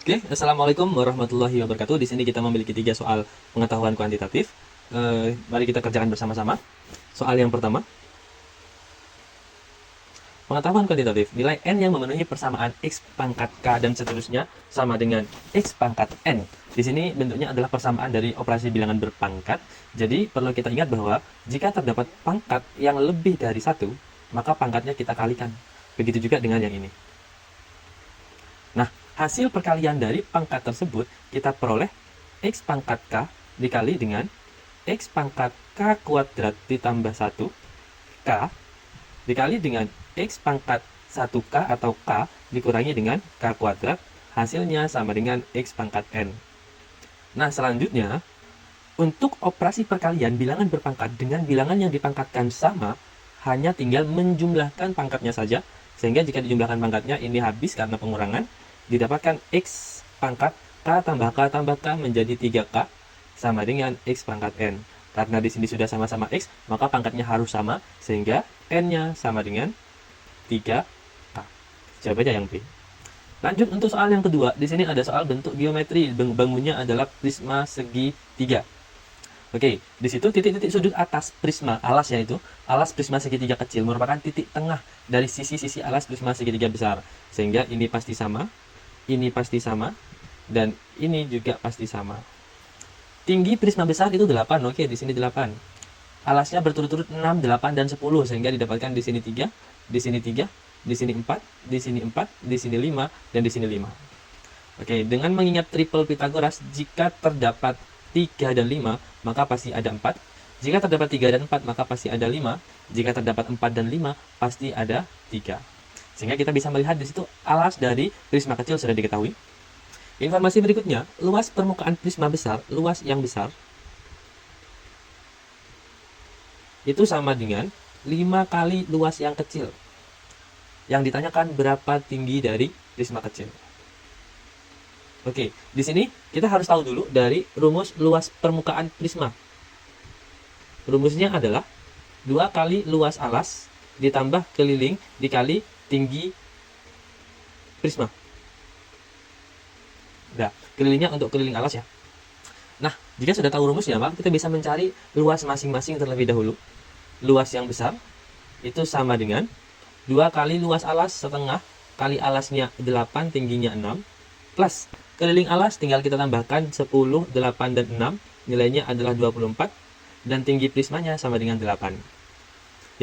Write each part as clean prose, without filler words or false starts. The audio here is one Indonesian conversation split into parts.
Oke, Assalamualaikum warahmatullahi wabarakatuh. Di sini kita memiliki 3 soal pengetahuan kuantitatif. Mari kita kerjakan bersama-sama. Soal yang pertama, pengetahuan kuantitatif. Nilai n yang memenuhi persamaan x pangkat k dan seterusnya sama dengan x pangkat n. Di sini bentuknya adalah persamaan dari operasi bilangan berpangkat. Jadi perlu kita ingat bahwa jika terdapat pangkat yang lebih dari 1, maka pangkatnya kita kalikan. Begitu juga dengan yang ini. Nah, hasil perkalian dari pangkat tersebut kita peroleh x pangkat k dikali dengan x pangkat k kuadrat ditambah 1 k dikali dengan x pangkat 1k atau k dikurangi dengan k kuadrat, hasilnya sama dengan x pangkat n. Nah, selanjutnya untuk operasi perkalian bilangan berpangkat dengan bilangan yang dipangkatkan sama, hanya tinggal menjumlahkan pangkatnya saja, sehingga jika dijumlahkan pangkatnya ini habis karena pengurangan, didapatkan x pangkat k tambah k menjadi 3k sama dengan x pangkat n. Karena di sini sudah sama-sama x, maka pangkatnya harus sama, sehingga n-nya sama dengan 3k. Jawabannya yang B. Lanjut untuk soal yang kedua. Di sini ada soal bentuk geometri. Bangunnya adalah prisma segitiga. Oke, di situ titik-titik sudut atas prisma, alasnya itu, alas prisma segitiga kecil merupakan titik tengah dari sisi-sisi alas prisma segitiga besar. Sehingga ini pasti sama, dan ini juga pasti sama. Tinggi prisma besar itu 8, oke, di sini 8. Alasnya berturut-turut 6, 8, dan 10, sehingga didapatkan di sini 3, di sini 3, di sini 4, di sini 4, di sini 5, dan di sini 5. Oke, dengan mengingat triple Pythagoras, jika terdapat 3 dan 5, maka pasti ada 4. Jika terdapat 3 dan 4, maka pasti ada 5. Jika terdapat 4 dan 5, pasti ada 3. Sehingga kita bisa melihat di situ alas dari prisma kecil sudah diketahui. Informasi berikutnya, luas permukaan prisma besar, luas yang besar, itu sama dengan 5 kali luas yang kecil. Yang ditanyakan berapa tinggi dari prisma kecil. Oke, di sini kita harus tahu dulu dari rumus luas permukaan prisma. Rumusnya adalah 2 kali luas alas ditambah keliling dikali tinggi prisma. Nah, kelilingnya untuk keliling alas ya. Nah, jika sudah tahu rumusnya, maka kita bisa mencari luas masing-masing terlebih dahulu. Luas yang besar itu sama dengan 2 kali luas alas setengah kali alasnya 8, tingginya 6, plus keliling alas tinggal kita tambahkan 10, 8, dan 6, nilainya adalah 24, dan tinggi prismanya sama dengan 8.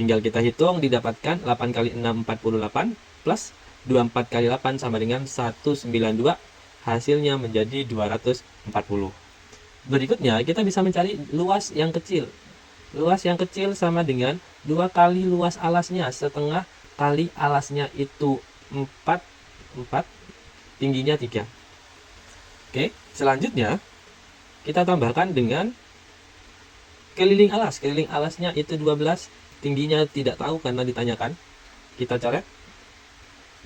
Tinggal kita hitung, didapatkan 8 kali 6, 48, plus 24 kali 8 sama dengan 192, hasilnya menjadi 240. Berikutnya, kita bisa mencari luas yang kecil. Luas yang kecil sama dengan 2 kali luas alasnya, setengah kali alasnya itu 4, tingginya 3. Oke, selanjutnya kita tambahkan dengan keliling alas. Keliling alasnya itu 12, tingginya tidak tahu karena ditanyakan. Kita coret,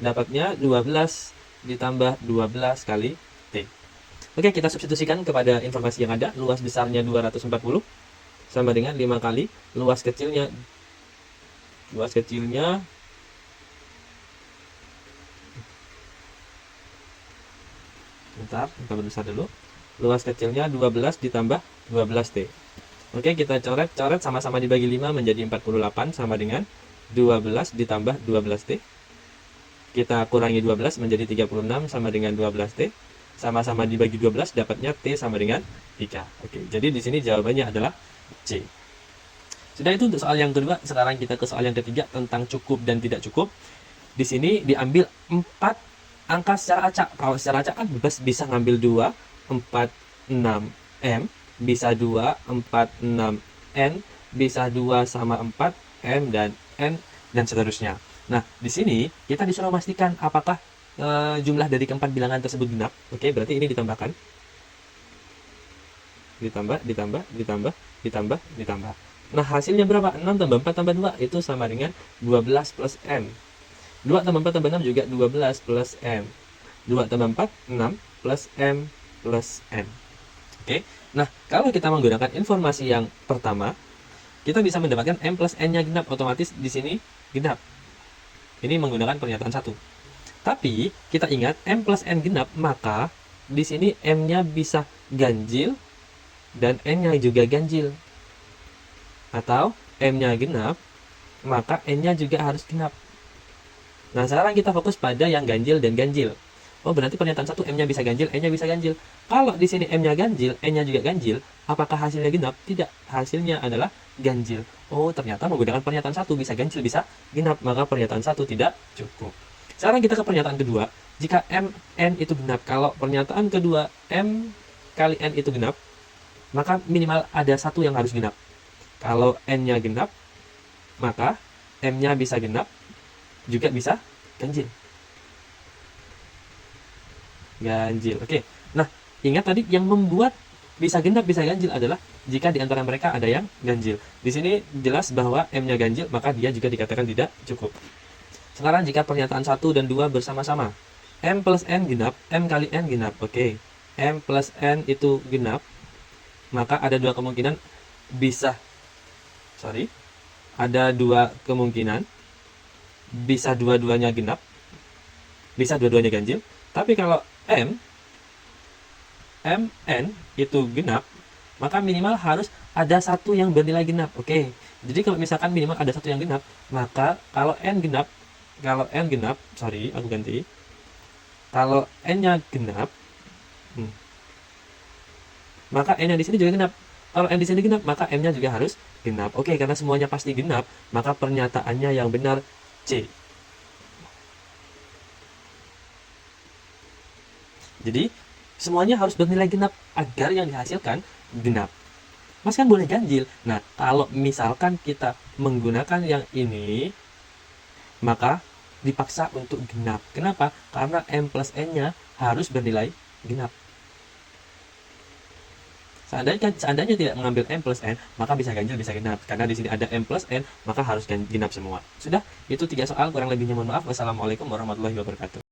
dapatnya 12 ditambah 12 kali T. Oke, kita substitusikan kepada informasi yang ada. Luas besarnya 240 sama dengan 5 kali luas kecilnya. Luas kecilnya bentar, kita besar dulu. Luas kecilnya 12 ditambah 12T. Oke, kita coret sama-sama dibagi 5 menjadi 48 sama dengan 12 ditambah 12T. Kita kurangi 12 menjadi 36 sama dengan 12T. Sama-sama dibagi 12 dapatnya T sama dengan 3. Oke, jadi di sini jawabannya adalah C. Sudah itu untuk soal yang kedua. Sekarang kita ke soal yang ketiga tentang cukup dan tidak cukup. Di sini diambil 4 angka secara acak. Kalau secara acak kan bebas, bisa ngambil 2, 4, 6, M, bisa 2, 4, 6, N, bisa 2 sama 4, M, dan N, dan seterusnya. Nah, di sini kita disuruh memastikan apakah jumlah dari keempat bilangan tersebut genap. Oke, berarti ini ditambahkan. Ditambah. Nah, hasilnya berapa? 6 tambah 4 tambah 2, itu sama dengan 12 plus M. 2 tambah 4 tambah 6 juga 12 plus M. 2 tambah 4, 6 plus M plus N. Oke, nah kalau kita menggunakan informasi yang pertama, kita bisa mendapatkan M plus N-nya genap, otomatis di sini genap. Ini menggunakan pernyataan 1. Tapi kita ingat M plus N genap, maka di sini M-nya bisa ganjil dan N-nya juga ganjil. Atau M-nya genap, maka N-nya juga harus genap. Nah, sekarang kita fokus pada yang ganjil dan ganjil. Oh, berarti pernyataan satu M-nya bisa ganjil, N-nya bisa ganjil. Kalau di sini M-nya ganjil, N-nya juga ganjil, apakah hasilnya genap? Tidak, hasilnya adalah ganjil. Oh, ternyata menggunakan pernyataan satu bisa ganjil, bisa genap, maka pernyataan satu tidak cukup. Sekarang kita ke pernyataan kedua. Jika M, N itu genap, kalau pernyataan kedua M kali N itu genap, maka minimal ada satu yang harus genap. Kalau N-nya genap, maka M-nya bisa genap, juga bisa ganjil. Ganjil. Oke. Nah, ingat tadi yang membuat bisa genap bisa ganjil adalah jika di antara mereka ada yang ganjil. Di sini jelas bahwa M-nya ganjil, maka dia juga dikatakan tidak cukup. Sekarang jika pernyataan 1 dan 2 bersama-sama. M plus N genap, M kali N genap. Oke. M plus N itu genap, maka ada dua kemungkinan ada dua kemungkinan bisa dua-duanya genap, bisa dua-duanya ganjil. Tapi kalau N itu genap, maka minimal harus ada satu yang bernilai genap. Oke. Jadi kalau misalkan minimal ada satu yang genap, maka kalau N genap, kalau N-nya genap, maka N yang di sini juga genap. Kalau N di sini genap, maka M-nya juga harus genap. Oke, karena semuanya pasti genap, maka pernyataannya yang benar C. Jadi, semuanya harus bernilai genap agar yang dihasilkan genap. Mas kan boleh ganjil. Nah, kalau misalkan kita menggunakan yang ini, maka dipaksa untuk genap. Kenapa? Karena M plus N-nya harus bernilai genap. Seandainya tidak mengambil M plus N, maka bisa ganjil, bisa genap. Karena di sini ada M plus N, maka harus genap semua. Sudah, itu 3 soal, kurang lebihnya mohon maaf. Wassalamualaikum warahmatullahi wabarakatuh.